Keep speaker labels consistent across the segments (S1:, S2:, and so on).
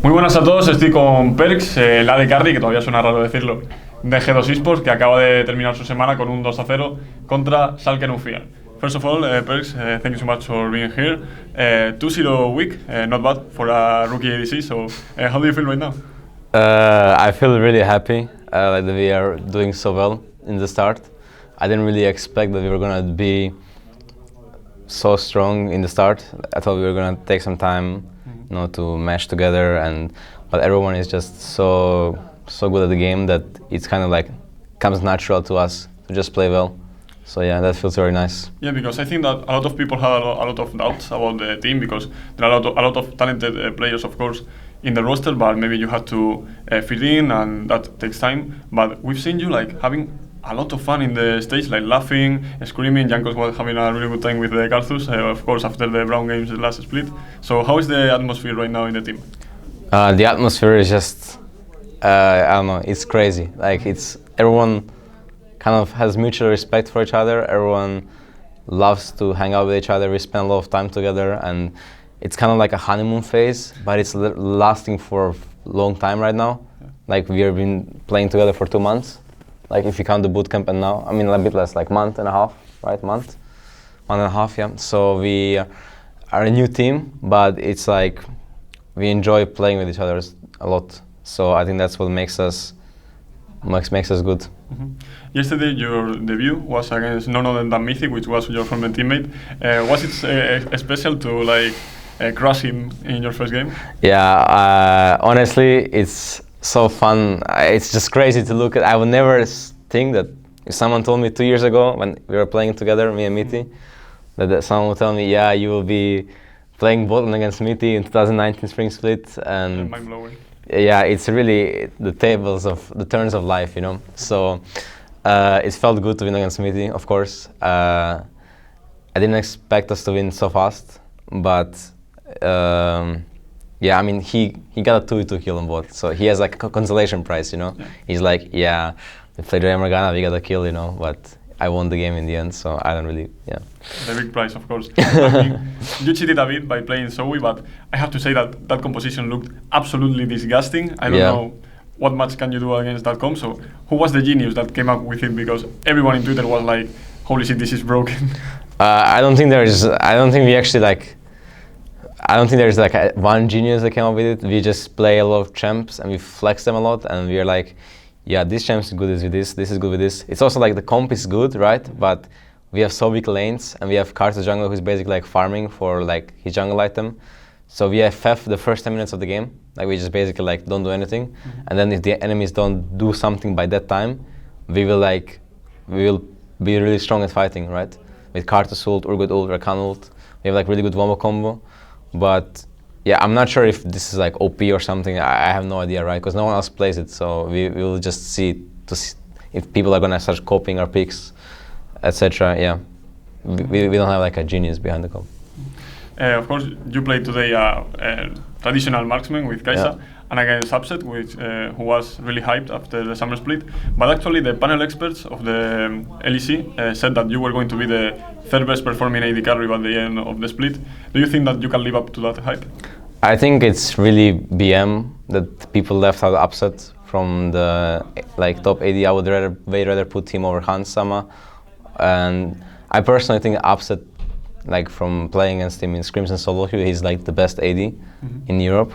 S1: Muy buenas a todos, estoy con Perkz, el ADC, que todavía suena raro decirlo, de G2 Esports, que acaba de terminar su semana con un 2-0 contra Schalke 04. First of all, Perkz, thank you so much for being here. 2-0 week, not bad for a rookie ADC, so how do you feel right now?
S2: I feel really happy that we are doing so well in the start. I didn't really expect that we were going to be so strong in the start. I thought we were going to take some time, you know, to mesh together, but everyone is just so good at the game that it's kind of like comes natural to us to just play well. So yeah, that feels very nice.
S1: Yeah, because I think that a lot of people have a lot of doubts about the team, because there are a lot of talented players, of course, in the roster, but maybe you have to fit in, and that takes time. But we've seen you like having a lot of fun in the stage, like laughing, screaming. Jankos was having a really good time with the Karthus, of course, after the Brown games, the last split. So how is the atmosphere right now in the team?
S2: The atmosphere is just, I don't know, it's crazy. Like everyone kind of has mutual respect for each other. Everyone loves to hang out with each other. We spend a lot of time together, and it's kind of like a honeymoon phase, but it's lasting for a long time right now. Yeah. Like we have been playing together for 2 months. Like if you count the boot camp and now, I mean a bit less, like month and a half, right? One and a half, yeah. So we are a new team, but it's like we enjoy playing with each other a lot. So I think that's what makes us good.
S1: Mm-hmm. Yesterday your debut was against none other than Mythic, which was your former teammate. Was it special to like crush him in your first game?
S2: Yeah, honestly, it's so fun. It's just crazy to look at. I would never think that if someone told me 2 years ago when we were playing together, me and Miti, that someone would tell me, yeah, you will be playing Botlane against Miti in 2019 spring split. And
S1: mind-blowing.
S2: Yeah, it's really the turns of life, you know. So it felt good to win against Miti, of course. I didn't expect us to win so fast, but yeah, I mean, he got a 2v2 kill on bot, so he has like a consolation prize, you know. Yeah. He's like, yeah, we played Real Morgana, we got a kill, you know, but I won the game in the end, so I don't really, yeah.
S1: The big prize, of course. I mean, you cheated a bit by playing Zoe, but I have to say that that composition looked absolutely disgusting. I don't know what much can you do against that comp, so who was the genius that came up with it? Because everyone in Twitter was like, holy shit, this is broken. I don't think there's like one genius that came up with it. We just play a lot of champs and we flex them a lot, and we're like, yeah, this champ is good with this is good with this. It's also like the comp is good, right? But we have so weak lanes, and we have Karthus jungle who's basically like farming for like his jungle item. So we have FF the first 10 minutes of the game. Like we just basically like don't do anything. Mm-hmm. And then if the enemies don't do something by that time, we will be really strong at fighting, right? With Karthus ult, Urgot ult, Rakan ult. We have like really good wombo combo. But yeah, I'm not sure if this is like OP or something. I have no idea, right? Because no one else plays it, so we will just see if people are gonna start copying our picks, etc. Yeah, we don't have like a genius behind the comp. Of course, you played today traditional marksman with Kaisa, and against Upset, who was really hyped after the summer split. But actually, the panel experts of the LEC said that you were going to be the third best performing AD carry by the end of the split. Do you think that you can live up to that hype? I
S2: think it's really BM that people left out Upset from the like top AD. I would way rather put him over Hans Sama, and I personally think Upset, like from playing against him in scrims and solo queue, he's like the best AD in Europe.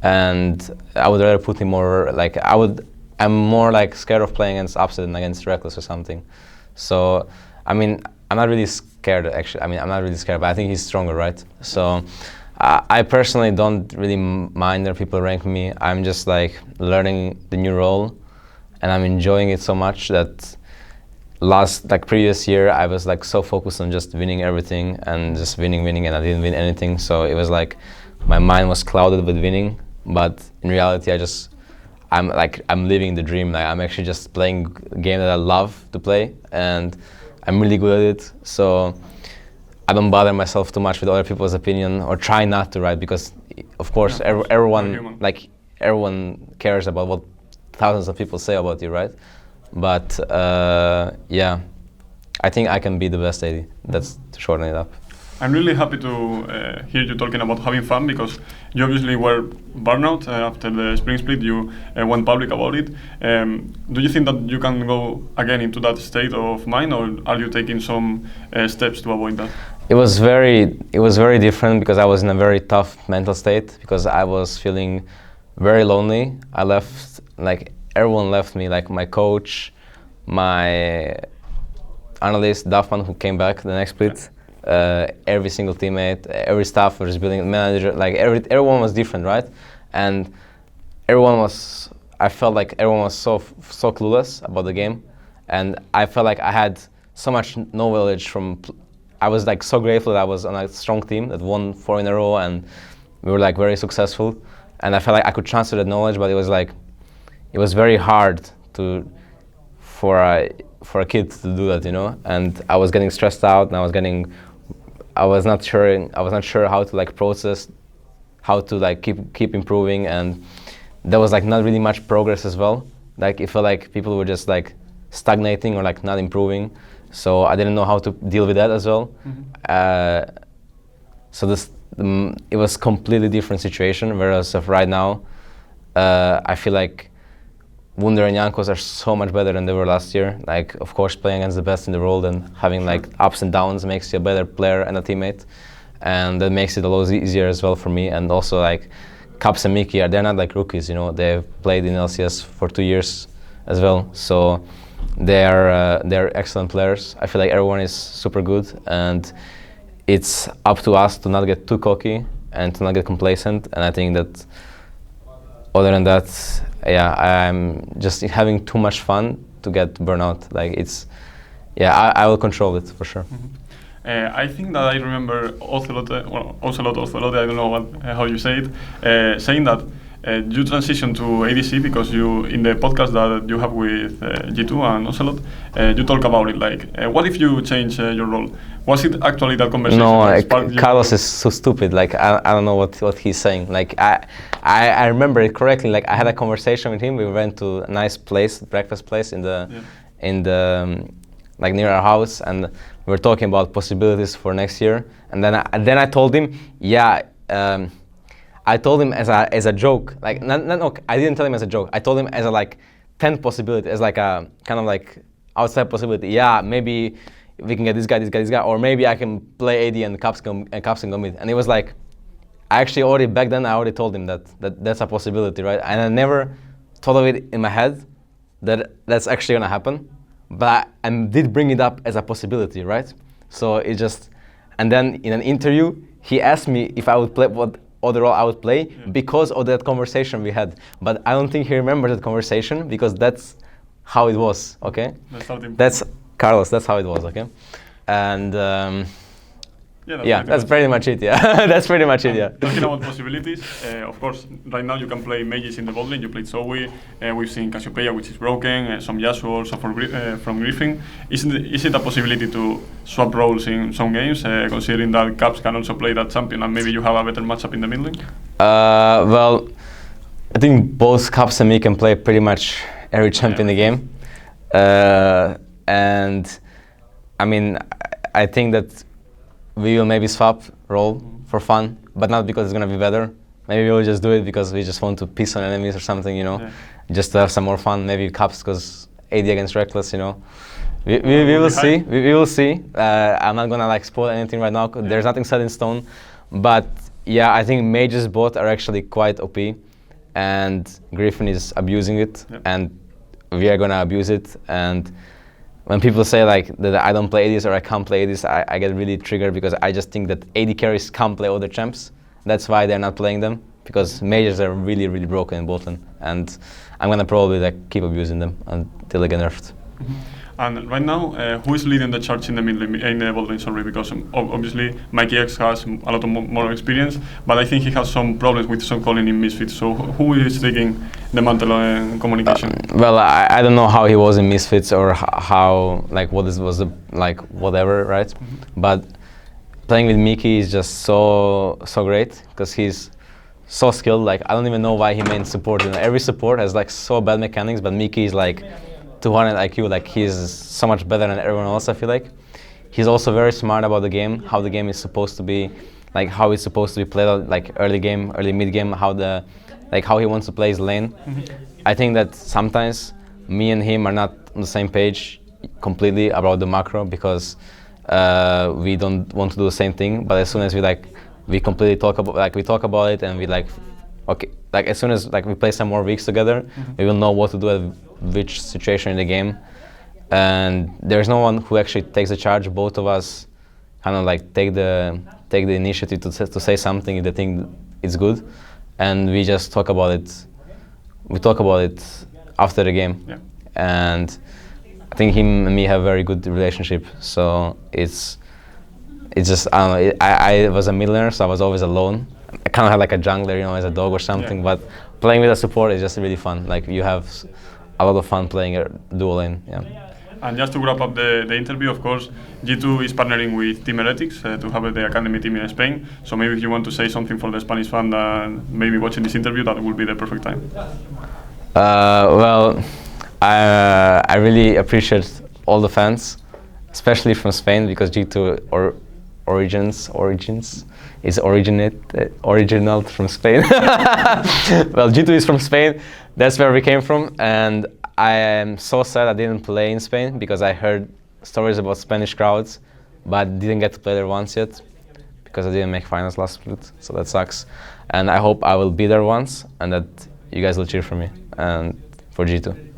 S2: And I would rather put him more like I'm more like scared of playing against Upset than against Reckless or something. So I mean, I'm not really scared actually. I mean, I'm not really scared, but I think he's stronger, right? So I personally don't really mind that people rank me. I'm just like learning the new role, and I'm enjoying it so much that previous year I was like so focused on just winning everything and just winning, and I didn't win anything. So it was like my mind was clouded with winning. But in reality, I'm living the dream. Like I'm actually just playing a game that I love to play, and I'm really good at it. So I don't bother myself too much with other people's opinion, or try not to, right? Because of course, everyone cares about what thousands of people say about you, right? But yeah, I think I can be the best AD. That's to shorten it up.
S3: I'm really happy to hear you talking about having fun, because you obviously were burnout after the spring split. You went public about it. Do you think that you can go again into that state of mind, or are you taking some steps to avoid that?
S2: It was very different because I was in a very tough mental state, because I was feeling very lonely. I left, like everyone left me, like my coach, my analyst, Duffman, who came back the next split, every single teammate, every staff was building, manager, like everyone was different, right? And I felt like everyone was so clueless about the game, and I felt like I had so much knowledge from. I was like so grateful that I was on a strong team that won 4 in a row, and we were like very successful. And I felt like I could transfer that knowledge, but it was very hard for a kid to do that, you know. And I was getting stressed out, and I was not sure how to like process, how to like keep improving, and there was like not really much progress as well. Like it felt like people were just like stagnating or like not improving. So I didn't know how to deal with that as well. Mm-hmm. So it was completely different situation. Whereas of right now, I feel like Wunder and Jankos are so much better than they were last year. Like, of course, playing against the best in the world and having like ups and downs makes you a better player and a teammate, and that makes it a lot easier as well for me. And also like Caps and Mickey, they're not like rookies, you know. They've played in LCS for 2 years as well. So they're excellent players. I feel like everyone is super good, and it's up to us to not get too cocky and to not get complacent. And I think that other than that, yeah, I'm just having too much fun to get burnout. Like I will control it for sure.
S3: Mm-hmm. I think that I remember Ocelot, I don't know how you say it, saying that you transitioned to ADC because you, in the podcast that you have with G2 and Ocelot, you talk about it. Like, what if you change your role? Was it actually that conversation?
S2: No, Carlos is so stupid. Like, I don't know what he's saying. Like, I remember it correctly. Like, I had a conversation with him. We went to a nice place, breakfast place in the like near our house, and we were talking about possibilities for next year. And then I told him, yeah. I told him as a joke, like no, I didn't tell him as a joke. I told him as a like 10th possibility, as like a kind of like outside possibility. Yeah, maybe we can get this guy, or maybe I can play AD and Caps can go mid. And it was like, I actually back then I already told him that's a possibility, right? And I never thought of it in my head that that's actually gonna happen, but I did bring it up as a possibility, right? So it just, and then in an interview he asked me if I would play what other role I would play because of that conversation we had. But I don't think he remembers that conversation because that's how it was, okay? That's Carlos, that's how it was, okay? And that's pretty much it, yeah. That's pretty much it, yeah.
S3: Talking about possibilities, of course, right now you can play mages in the Botlane. You played Zoe, we've seen Cassiopeia, which is broken, some Yasuo also from Griffin. Is it a possibility to swap roles in some games, considering that Caps can also play that champion and maybe you have a better matchup in the mid lane?
S2: Well, I think both Caps and me can play pretty much every champion in the game. And I mean, I think that we will maybe swap role for fun, but not because it's gonna be better. Maybe we'll just do it because we just want to piss on enemies or something, you know, just to have some more fun. Maybe Caps because AD against Reckless, you know. We will see. We will see. I'm not gonna like spoil anything right now. There's nothing set in stone, but yeah, I think mages both are actually quite OP, and Griffin is abusing it, and we are gonna abuse it. And when people say like that I don't play ADs or I can't play ADs, I get really triggered because I just think that AD carries can't play other champs. That's why they're not playing them, because mages are really, really broken in Botlane, and I'm gonna probably like keep abusing them until they get nerfed.
S3: Mm-hmm. And right now, who is leading the charge in the Botlane? Sorry, because obviously Mikey X has a lot of more experience, but I think he has some problems with some calling in Misfits. So who is taking the mantle in communication?
S2: Well, I don't know how he was in Misfits or how like was the like whatever, right? Mm-hmm. But playing with Mickey is just so great because he's so skilled. Like I don't even know why he made support. You know, every support has like so bad mechanics, but Mickey is like 200 IQ, like he's so much better than everyone else, I feel like. he's also very smart about the game, how the game is supposed to be, like how it's supposed to be played, like early game, early mid game, how he wants to play his lane. I think that sometimes me and him are not on the same page completely about the macro, because we don't want to do the same thing. But as soon as we completely talk about it, and we okay, as soon as we play some more weeks together, we will know what to do at which situation in the game. And there's no one who actually takes the charge. Both of us kind of take the initiative to say something if they think it's good, and we just talk about it. We talk about it after the game, and I think him and me have a very good relationship. So it's just, I don't know. I was a mid laner, so I was always alone. I kind of had like a jungler, as a dog or something. But playing with a support is just really fun. You have a lot of fun playing a duo lane.
S3: And just to wrap up the interview, of course, G2 is partnering with Team Heretics to have the academy team in Spain. So maybe if you want to say something for the Spanish fan that maybe watching this interview, that would be the perfect time.
S2: Well, I really appreciate all the fans, especially from Spain, because G2 origins is original from Spain. Well, G2 is from Spain. That's where we came from, and I am so sad I didn't play in Spain, because I heard stories about Spanish crowds, but didn't get to play there once yet, because I didn't make finals last split, so that sucks. And I hope I will be there once, and that you guys will cheer for me and for G2.